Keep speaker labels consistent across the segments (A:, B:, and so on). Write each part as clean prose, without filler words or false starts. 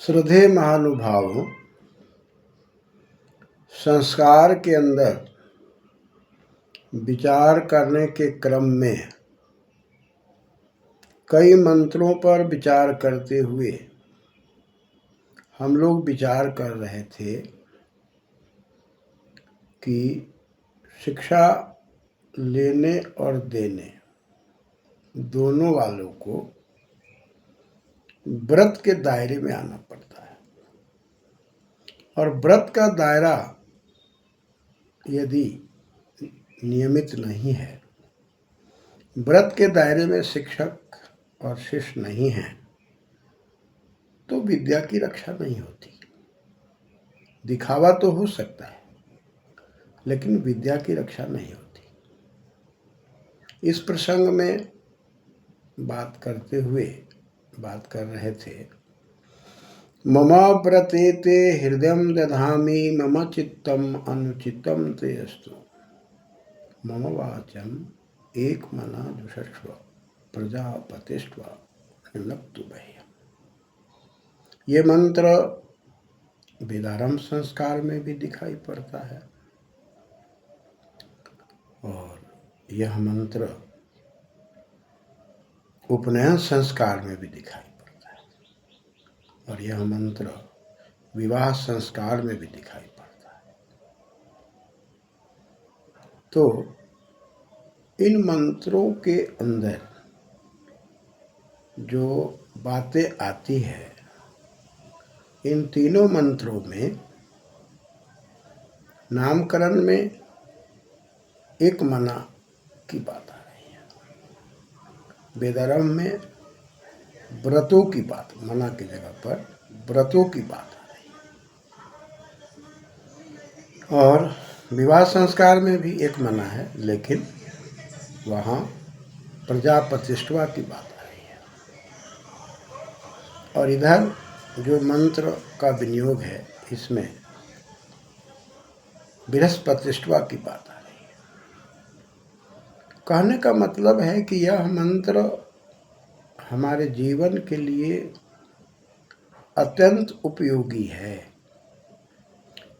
A: श्रद्धेय महानुभावों, संस्कार के अंदर विचार करने के क्रम में कई मंत्रों पर विचार करते हुए हम लोग विचार कर रहे थे कि शिक्षा लेने और देने दोनों वालों को व्रत के दायरे में आना पड़ता है। और व्रत का दायरा यदि नियमित नहीं है, व्रत के दायरे में शिक्षक और शिष्य नहीं है, तो विद्या की रक्षा नहीं होती। दिखावा तो हो सकता है, लेकिन विद्या की रक्षा नहीं होती। इस प्रसंग में बात करते हुए बात कर रहे थे, मम व्रतेते हृदयं दधामि मम चित्तम अनुचितम ते अस्तु मम वाचम एक मना जुषस्व प्रजापतिस्व निलक्तु भय्य। ये मंत्र वेदारंभ संस्कार में भी दिखाई पड़ता है और यह मंत्र उपनयन संस्कार में भी दिखाई पड़ता है और यह मंत्र विवाह संस्कार में भी दिखाई पड़ता है। तो इन मंत्रों के अंदर जो बातें आती है, इन तीनों मंत्रों में नामकरण में एक मना की बात आ रही है, वेदारंभ में व्रतों की बात, मना की जगह पर व्रतों की बात आ रही है। और विवाह संस्कार में भी एक मना है, लेकिन वहाँ प्रजापतिष्ठा की बात आ रही है। और इधर जो मंत्र का विनियोग है, इसमें बृहस्पतिष्ठा की बात आ रही है। कहने का मतलब है कि यह मंत्र हमारे जीवन के लिए अत्यंत उपयोगी है,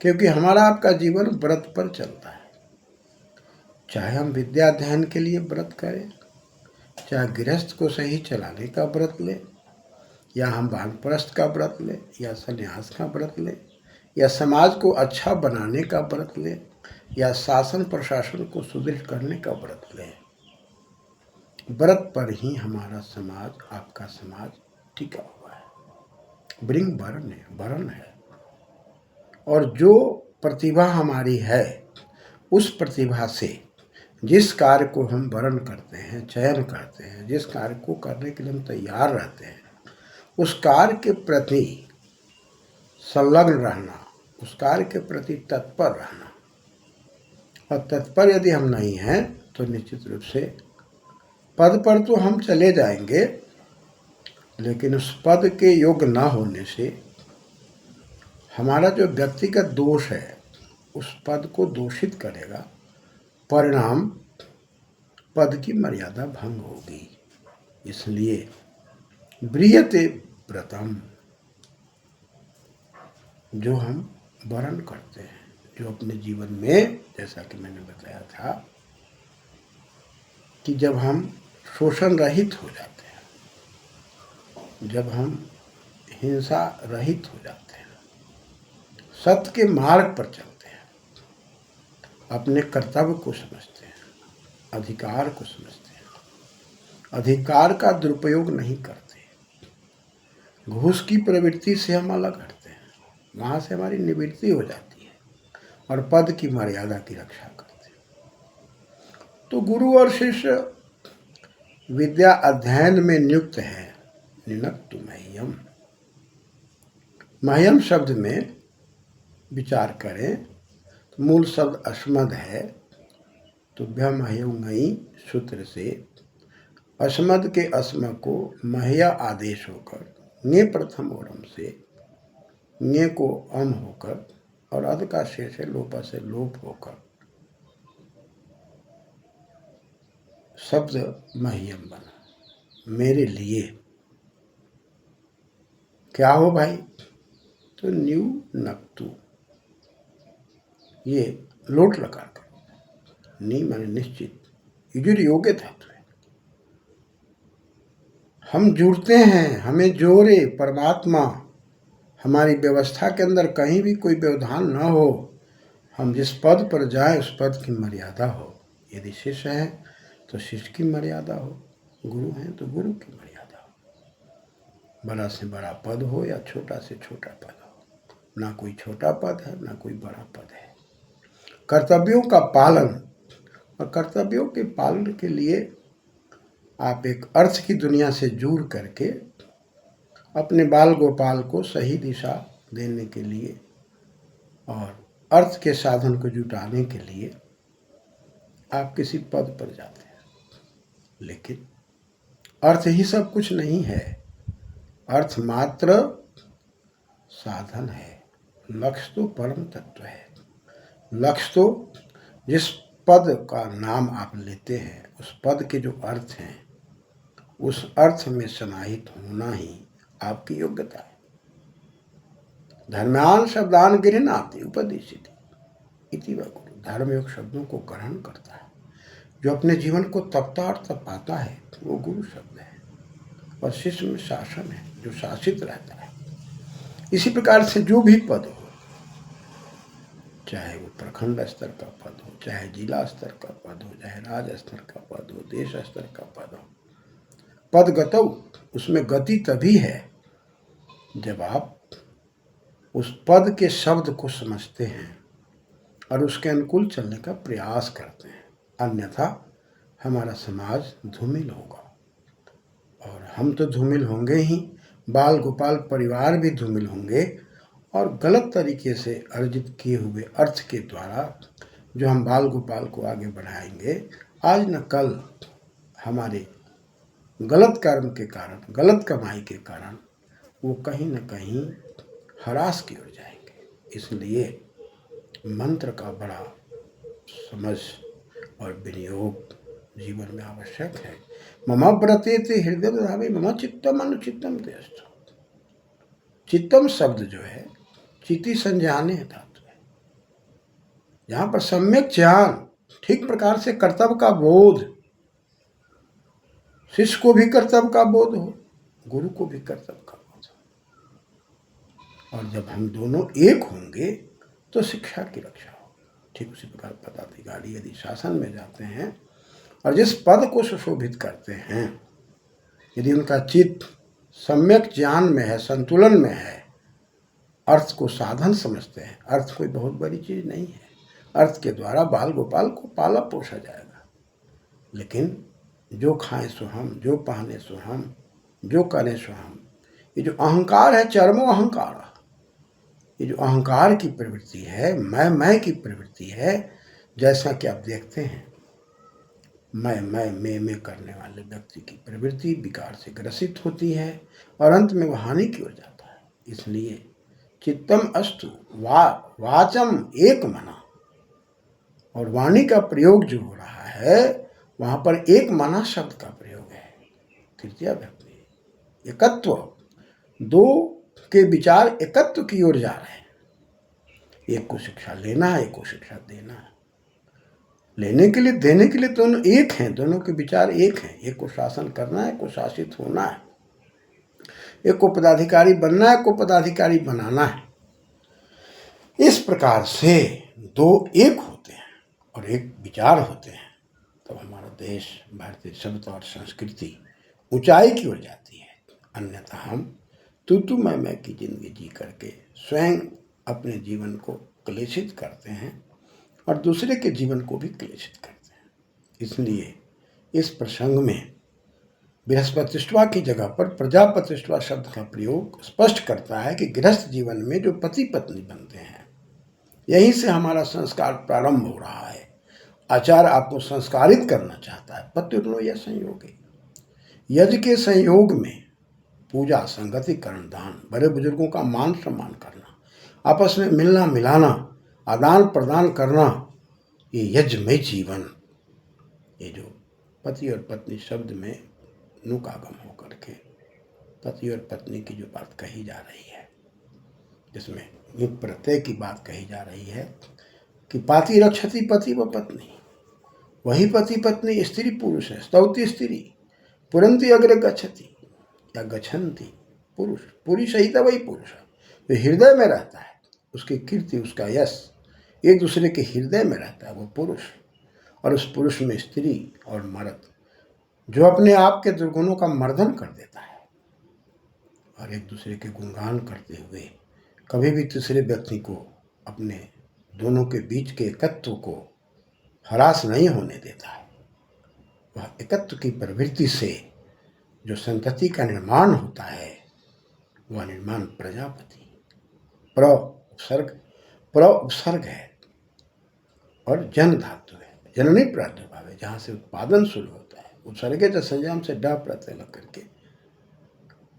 A: क्योंकि हमारा आपका जीवन व्रत पर चलता है। चाहे हम विद्या अध्ययन के लिए व्रत करें, चाहे गृहस्थ को सही चलाने का व्रत लें, या हम वानप्रस्थ का व्रत लें, या संन्यास का व्रत लें, या समाज को अच्छा बनाने का व्रत लें, या शासन प्रशासन को सुदृढ़ करने का व्रत लें, व्रत पर ही हमारा समाज, आपका समाज टिका हुआ है। वृंग वरण है। और जो प्रतिभा हमारी है, उस प्रतिभा से जिस कार्य को हम वरण करते हैं, चयन करते हैं, जिस कार्य को करने के लिए हम तैयार रहते हैं, उस कार्य के प्रति संलग्न रहना, उस कार्य के प्रति तत्पर रहना। और तत्पर यदि हम नहीं हैं, तो निश्चित रूप से पद पर तो हम चले जाएंगे, लेकिन उस पद के योग्य न होने से हमारा जो व्यक्तिगत दोष है, उस पद को दूषित करेगा। परिणाम पद की मर्यादा भंग होगी। इसलिए व्रियते व्रतम, जो हम वरण करते हैं, जो अपने जीवन में, जैसा कि मैंने बताया था कि जब हम शोषण रहित हो जाते हैं, जब हम हिंसा रहित हो जाते हैं, सत्य के मार्ग पर चलते हैं, अपने कर्तव्य को समझते हैं, अधिकार को समझते हैं, अधिकार का दुरुपयोग नहीं करते, घूस की प्रवृत्ति से हम अलग हटते हैं, वहाँ से हमारी निवृत्ति हो जाती है और पद की मर्यादा की रक्षा करते हैं। तो गुरु और शिष्य विद्या अध्ययन में नियुक्त है। निलक्तु मह्यम, मह्यम शब्द में विचार करें तो मूल शब्द अस्मद है। तुभ्यम मह्यंगई सूत्र से अस्मद के अस्म को मह्या आदेश होकर, ने प्रथम ओरम से ने को अम होकर और अध का शेष है लोपा से लोप होकर शब्द मह्यम बना, मेरे लिए। क्या हो भाई? तो न्यू नक्तु, ये लोट लकार कर, नी माने निश्चित, युजुर योग्य धातु है। हम जुड़ते हैं, हमें जोड़े परमात्मा, हमारी व्यवस्था के अंदर कहीं भी कोई व्यवधान न हो, हम जिस पद पर जाए उस पद की मर्यादा हो। यदि शिष्य है तो शिष्य की मर्यादा हो, गुरु हैं तो गुरु की मर्यादा हो। बड़ा से बड़ा पद हो या छोटा से छोटा पद हो, ना कोई छोटा पद है ना कोई बड़ा पद है। कर्तव्यों का पालन, और कर्तव्यों के पालन के लिए आप एक अर्थ की दुनिया से जुड़ करके अपने बाल गोपाल को सही दिशा देने के लिए और अर्थ के साधन को जुटाने के लिए आप किसी पद पर जाते हैं। लेकिन अर्थ ही सब कुछ नहीं है, अर्थ मात्र साधन है, लक्ष्य तो परम तत्व है। लक्ष्य तो जिस पद का नाम आप लेते हैं उस पद के जो अर्थ हैं उस अर्थ में समाहित होना ही आपकी योग्यता है। धर्म्यान शब्दान गृह्णाति उपदिशति इति वा गुरु, धर्मयोग शब्दों को ग्रहण करता है, जो अपने जीवन को तपता और तपाता है वो गुरु शब्द है। और शिष्य में शासन है, जो शासित रहता है। इसी प्रकार से जो भी पद हो, चाहे वो प्रखंड स्तर का पद हो, चाहे जिला स्तर का पद हो, चाहे राज्य स्तर का पद हो, देश स्तर का पद हो, पद गतौ, उसमें गति तभी है जब आप उस पद के शब्द को समझते हैं और उसके अनुकूल चलने का प्रयास करते हैं। अन्यथा हमारा समाज धूमिल होगा, और हम तो धूमिल होंगे ही, बाल गोपाल परिवार भी धूमिल होंगे, और गलत तरीके से अर्जित किए हुए अर्थ के द्वारा जो हम बाल गोपाल को आगे बढ़ाएंगे, आज न कल हमारे गलत कर्म के कारण, गलत कमाई के कारण वो कहीं न कहीं हरास की ओर जाएंगे। इसलिए मंत्र का बड़ा समझ और विनियोग जीवन में आवश्यक है। मम व्रते ते हृदय धावे मम चित्तम अनुचित्तम तेस्तु। चित्तम शब्द जो है चिति संज्ञाने धातु है, जहाँ पर सम्यक ज्ञान, ठीक प्रकार से कर्तव्य का बोध, शिष्य को भी कर्तव्य का बोध हो, गुरु को भी कर्तव्य का बोध हो, और जब हम दोनों एक होंगे तो शिक्षा की रक्षा हो। ठीक उसी प्रकार पदाधिकारी यदि शासन में जाते हैं और जिस पद को सुशोभित करते हैं, यदि उनका चित्त सम्यक ज्ञान में है, संतुलन में है, अर्थ को साधन समझते हैं, अर्थ कोई बहुत बड़ी चीज नहीं है, अर्थ के द्वारा बाल गोपाल को पाला पोसा जाएगा। लेकिन जो खाएं सो हम, जो पहने सो हम, जो करें सो हम, ये जो अहंकार है, चरमो अहंकार, ये जो अहंकार की प्रवृत्ति है, मैं की प्रवृत्ति है, जैसा कि आप देखते हैं मैं करने वाले व्यक्ति की प्रवृत्ति विकार से ग्रसित होती है और अंत में वह हानि की ओर जाता है। इसलिए चित्तम अस्तु वाचम एक मना, और वाणी का प्रयोग जो हो रहा है वहां पर एक मना शब्द का प्रयोग है, तृतीय व्यक्ति, एकत्व, दो के विचार एकत्व की ओर जा रहे हैं। एक को शिक्षा लेना है, एक को शिक्षा देना है। लेने के लिए, देने के लिए दोनों एक हैं, दोनों के विचार एक हैं। एक को शासन करना है, एक को शासित होना है, एक को पदाधिकारी बनना है, एक को पदाधिकारी बनाना है। इस प्रकार से दो एक होते हैं और एक विचार होते हैं, तब हमारा देश, भारतीय सभ्यता और संस्कृति ऊंचाई की ओर जाती है। अन्यथा हम तू मैं की जिंदगी जी करके स्वयं अपने जीवन को क्लेशित करते हैं और दूसरे के जीवन को भी क्लेशित करते हैं। इसलिए इस प्रसंग में बृहस्पतिष्ठवा की जगह पर प्रजापतिष्ठवा शब्द का प्रयोग स्पष्ट करता है कि गृहस्थ जीवन में जो पति पत्नी बनते हैं, यहीं से हमारा संस्कार प्रारंभ हो रहा है। आचार्य आपको संस्कारित करना चाहता है। पत्युर्नो यह संयोग है, यज्ञ के संयोग में पूजा, संगति, कर्ण, दान, बड़े बुजुर्गों का मान सम्मान करना, आपस में मिलना मिलाना, आदान प्रदान करना, ये यज्ञमय जीवन, ये जो पति और पत्नी शब्द में नुक आगम होकर के पति और पत्नी की जो बात कही जा रही है, जिसमें युग प्रत्यय की बात कही जा रही है कि पाति रक्षति पति व पत्नी, वही पति पत्नी स्त्री पुरुष है। स्तौति स्त्री पुरंती अग्रे गच्छति या गच्छन्ति पुरुष, पूरी सहिता वही पुरुष है जो हृदय में रहता है। उसकी कीर्ति, उसका यश एक दूसरे के हृदय में रहता है, वो पुरुष। और उस पुरुष में स्त्री और मर्द जो अपने आप के दुर्गुणों का मर्दन कर देता है और एक दूसरे के गुणगान करते हुए कभी भी तीसरे व्यक्ति को, अपने दोनों के बीच के एकत्व को हरास नहीं होने देता है। वह एकत्व की प्रवृत्ति से जो संतति का निर्माण होता है, वह निर्माण प्रजापति प्र उपसर्ग है और जन धातु है, जननी प्रादुर्भाव है, जहाँ से उत्पादन शुरू होता है। उपसर्गे तो संयम से डा प्रत्यय लग करके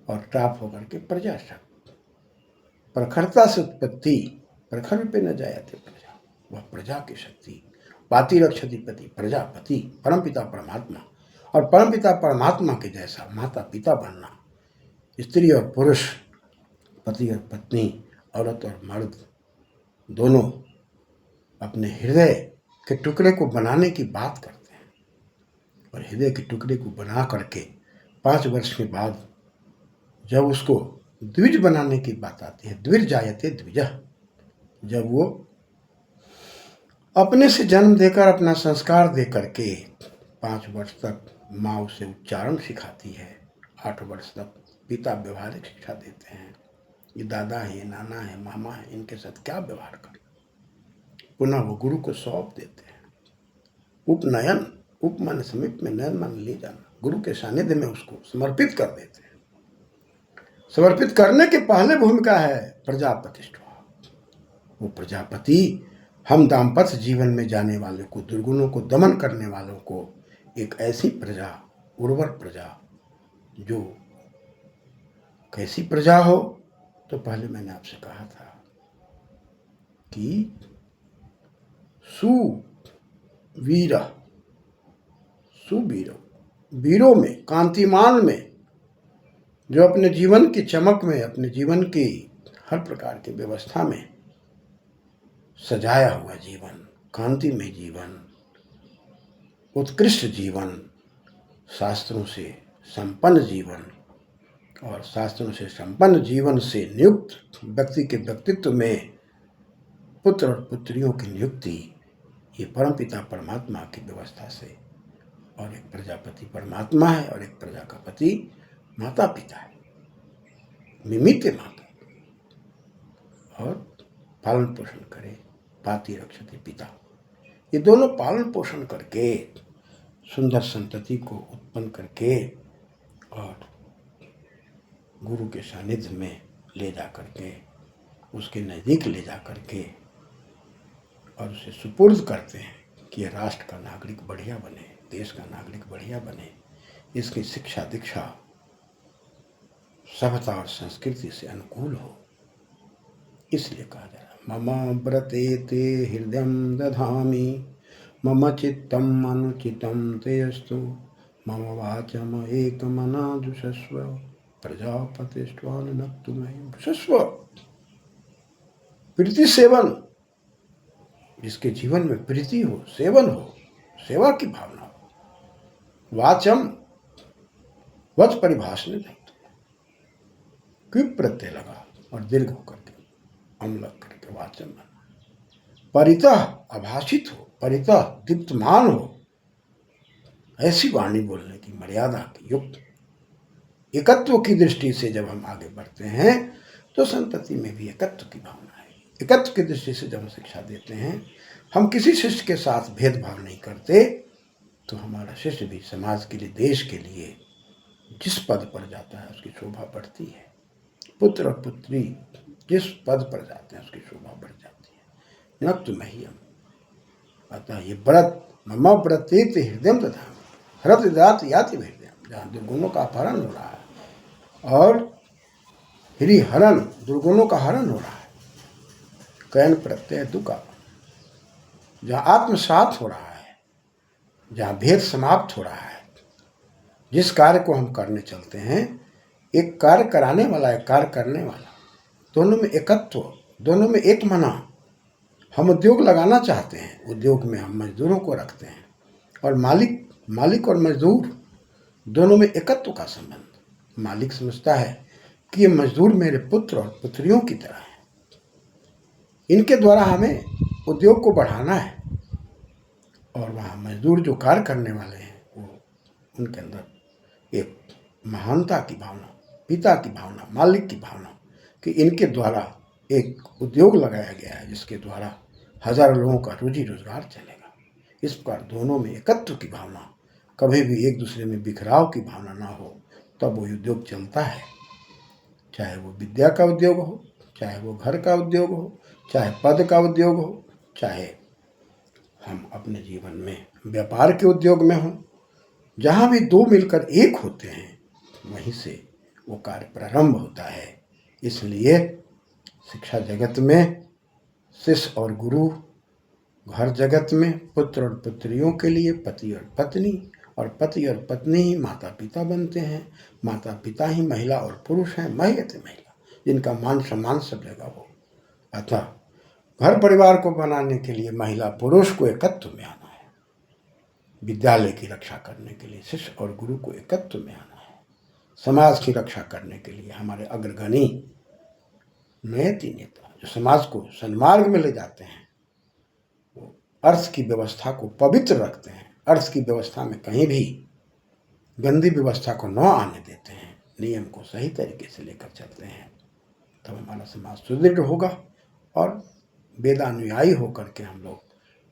A: और टाप होकर के प्रजा शब्द, प्रखरता से उत्पत्ति, प्रखर पे न जायते प्रजा, वह प्रजा की शक्ति। पाति रक्षति पति, प्रजापति, परमपिता परमात्मा। और परमपिता परमात्मा के जैसा माता पिता बनना, स्त्री और पुरुष, पति और पत्नी, औरत और मर्द दोनों अपने हृदय के टुकड़े को बनाने की बात करते हैं। और हृदय के टुकड़े को बना करके 5 वर्ष के बाद जब उसको द्विज बनाने की बात आती है, द्विज जायते द्विजः, जब वो अपने से जन्म देकर, अपना संस्कार दे करके 5 वर्ष तक माँ उसे उच्चारण सिखाती है, 8 वर्ष तक पिता व्यवहारिक शिक्षा देते हैं, ये दादा है, ये नाना है, मामा है, इनके साथ क्या व्यवहार करें। पुनः वो गुरु को सौंप देते हैं। उपनयन, उप मन समीप में, नयन मन ले जाना, गुरु के सानिध्य में उसको समर्पित कर देते हैं। समर्पित करने के पहले भूमिका है प्रजापतिष्ठा। वो प्रजापति हम दाम्पत्य जीवन में जाने वाले को, दुर्गुणों को दमन करने वालों को, एक ऐसी प्रजा, उर्वर प्रजा, जो कैसी प्रजा हो, तो पहले मैंने आपसे कहा था कि सुवीर, सुवीर, वीरों में, कांतिमान में, जो अपने जीवन की चमक में, अपने जीवन की हर प्रकार की व्यवस्था में सजाया हुआ जीवन, कांति में जीवन, उत्कृष्ट जीवन, शास्त्रों से संपन्न जीवन, और शास्त्रों से संपन्न जीवन से नियुक्त व्यक्ति के व्यक्तित्व में पुत्र और पुत्रियों की नियुक्ति, ये परमपिता परमात्मा की व्यवस्था से। और एक प्रजापति परमात्मा है और एक प्रजा का पति माता पिता है, मिमित माता, और पालन पोषण करे, पाति रक्षति पिता। ये दोनों पालन पोषण करके सुंदर संतति को उत्पन्न करके और गुरु के सानिध्य में ले जा करके, उसके नज़दीक ले जा करके और उसे सुपुर्द करते हैं कि यह राष्ट्र का नागरिक बढ़िया बने, देश का नागरिक बढ़िया बने, इसकी शिक्षा दीक्षा सभ्यता और संस्कृति से अनुकूल हो। इसलिए कहा जा रहा, मम व्रते ते हृदय दधामि, मम चित्तम अनुचितम तेस्तु, मम वाचम एकमनाजुषस्व, प्रजापतिष्ठवान नक्तुमहि शस्व। प्रीति सेवन, जिसके जीवन में प्रीति हो, सेवन हो, सेवा की भावना हो। वाचम, वच परिभाषण नहीं, क्विप प्रत्यय लगा और दीर्घ होकर के अम लग करके वाचन बना। परितः अभाषित हो, परितः दीप्तमान हो, ऐसी वाणी बोलने की मर्यादा की युक्त। एकत्व की दृष्टि से जब हम आगे बढ़ते हैं तो संतति में भी एकत्व की भावना है। एकत्व की दृष्टि से जब हम शिक्षा देते हैं, हम किसी शिष्य के साथ भेदभाव नहीं करते, तो हमारा शिष्य भी समाज के लिए, देश के लिए जिस पद पर जाता है उसकी शोभा बढ़ती है। पुत्र और पुत्री जिस पद पर जाते हैं उसकी शोभा बढ़ जाती है। नक्तुमह्यम, अतः ये व्रत, मम व्रतेति हृदय तथा हरत दात याति हृदय, जहाँ दुर्गुणों का अपहरण हो रहा है और हरण, दुर्गुणों का हरण हो रहा है। कैन प्रत्यय दुका, जहाँ आत्मसात हो रहा है, जहाँ भेद समाप्त हो रहा है। जिस कार्य को हम करने चलते हैं, एक कार्य कराने वाला, एक कार्य करने वाला, दोनों में एकत्व, दोनों में एक मना। हम उद्योग लगाना चाहते हैं, उद्योग में हम मजदूरों को रखते हैं, और मालिक और मजदूर दोनों में एकत्व का संबंध। मालिक समझता है कि ये मजदूर मेरे पुत्र और पुत्रियों की तरह हैं, इनके द्वारा हमें उद्योग को बढ़ाना है। और वहाँ मजदूर जो कार्य करने वाले हैं, वो उनके अंदर एक महानता की भावना, पिता की भावना, मालिक की भावना कि इनके द्वारा एक उद्योग लगाया गया है जिसके द्वारा हजारों लोगों का रोजी रोजगार चलेगा। इस प्रकार दोनों में एकत्व की भावना, कभी भी एक दूसरे में बिखराव की भावना ना हो, तब वो उद्योग चलता है। चाहे वो विद्या का उद्योग हो, चाहे वो घर का उद्योग हो, चाहे पद का उद्योग हो, चाहे हम अपने जीवन में व्यापार के उद्योग में हों, जहाँ भी दो मिलकर एक होते हैं वहीं से वो कार्य प्रारंभ होता है। इसलिए शिक्षा जगत में शिष्य और गुरु, घर जगत में पुत्र और पुत्रियों के लिए पति और पत्नी, और पति और पत्नी ही माता पिता बनते हैं। माता पिता ही महिला और पुरुष हैं, महियते महिला, जिनका मान सम्मान सब जगह हो। अतः घर परिवार को बनाने के लिए महिला पुरुष को एकत्व में आना है। विद्यालय की रक्षा करने के लिए शिष्य और गुरु को एकत्व में आना है। समाज की रक्षा करने के लिए हमारे अग्रगणी नयति नेता जो समाज को सन्मार्ग में ले जाते हैं, वो अर्थ की व्यवस्था को पवित्र रखते हैं, अर्थ की व्यवस्था में कहीं भी गंदी व्यवस्था को न आने देते हैं, नियम को सही तरीके से लेकर चलते हैं, तब हमारा समाज सुदृढ़ होगा और वेदानुयायी होकर के हम लोग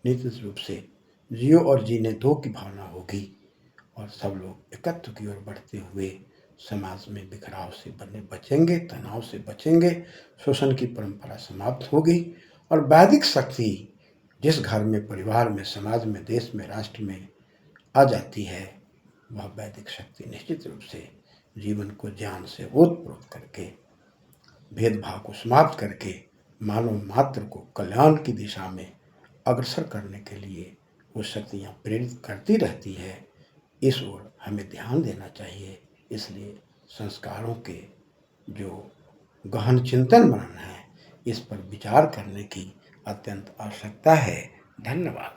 A: निश्चित रूप से जियो और जीने दो की भावना होगी, और सब लोग एकत्व की ओर बढ़ते हुए समाज में बिखराव से बचेंगे, तनाव से बचेंगे, शोषण की परंपरा समाप्त होगी, और वैदिक शक्ति जिस घर में, परिवार में, समाज में, देश में, राष्ट्र में आ जाती है, वह वैदिक शक्ति निश्चित रूप से जीवन को ज्ञान से ओतप्रोत करके, भेदभाव को समाप्त करके मानव मात्र को कल्याण की दिशा में अग्रसर करने के लिए वो शक्तियाँ प्रेरित करती रहती है। इस ओर हमें ध्यान देना चाहिए। इसलिए संस्कारों के जो गहन चिंतन मनन है, इस पर विचार करने की अत्यंत आवश्यकता है। धन्यवाद।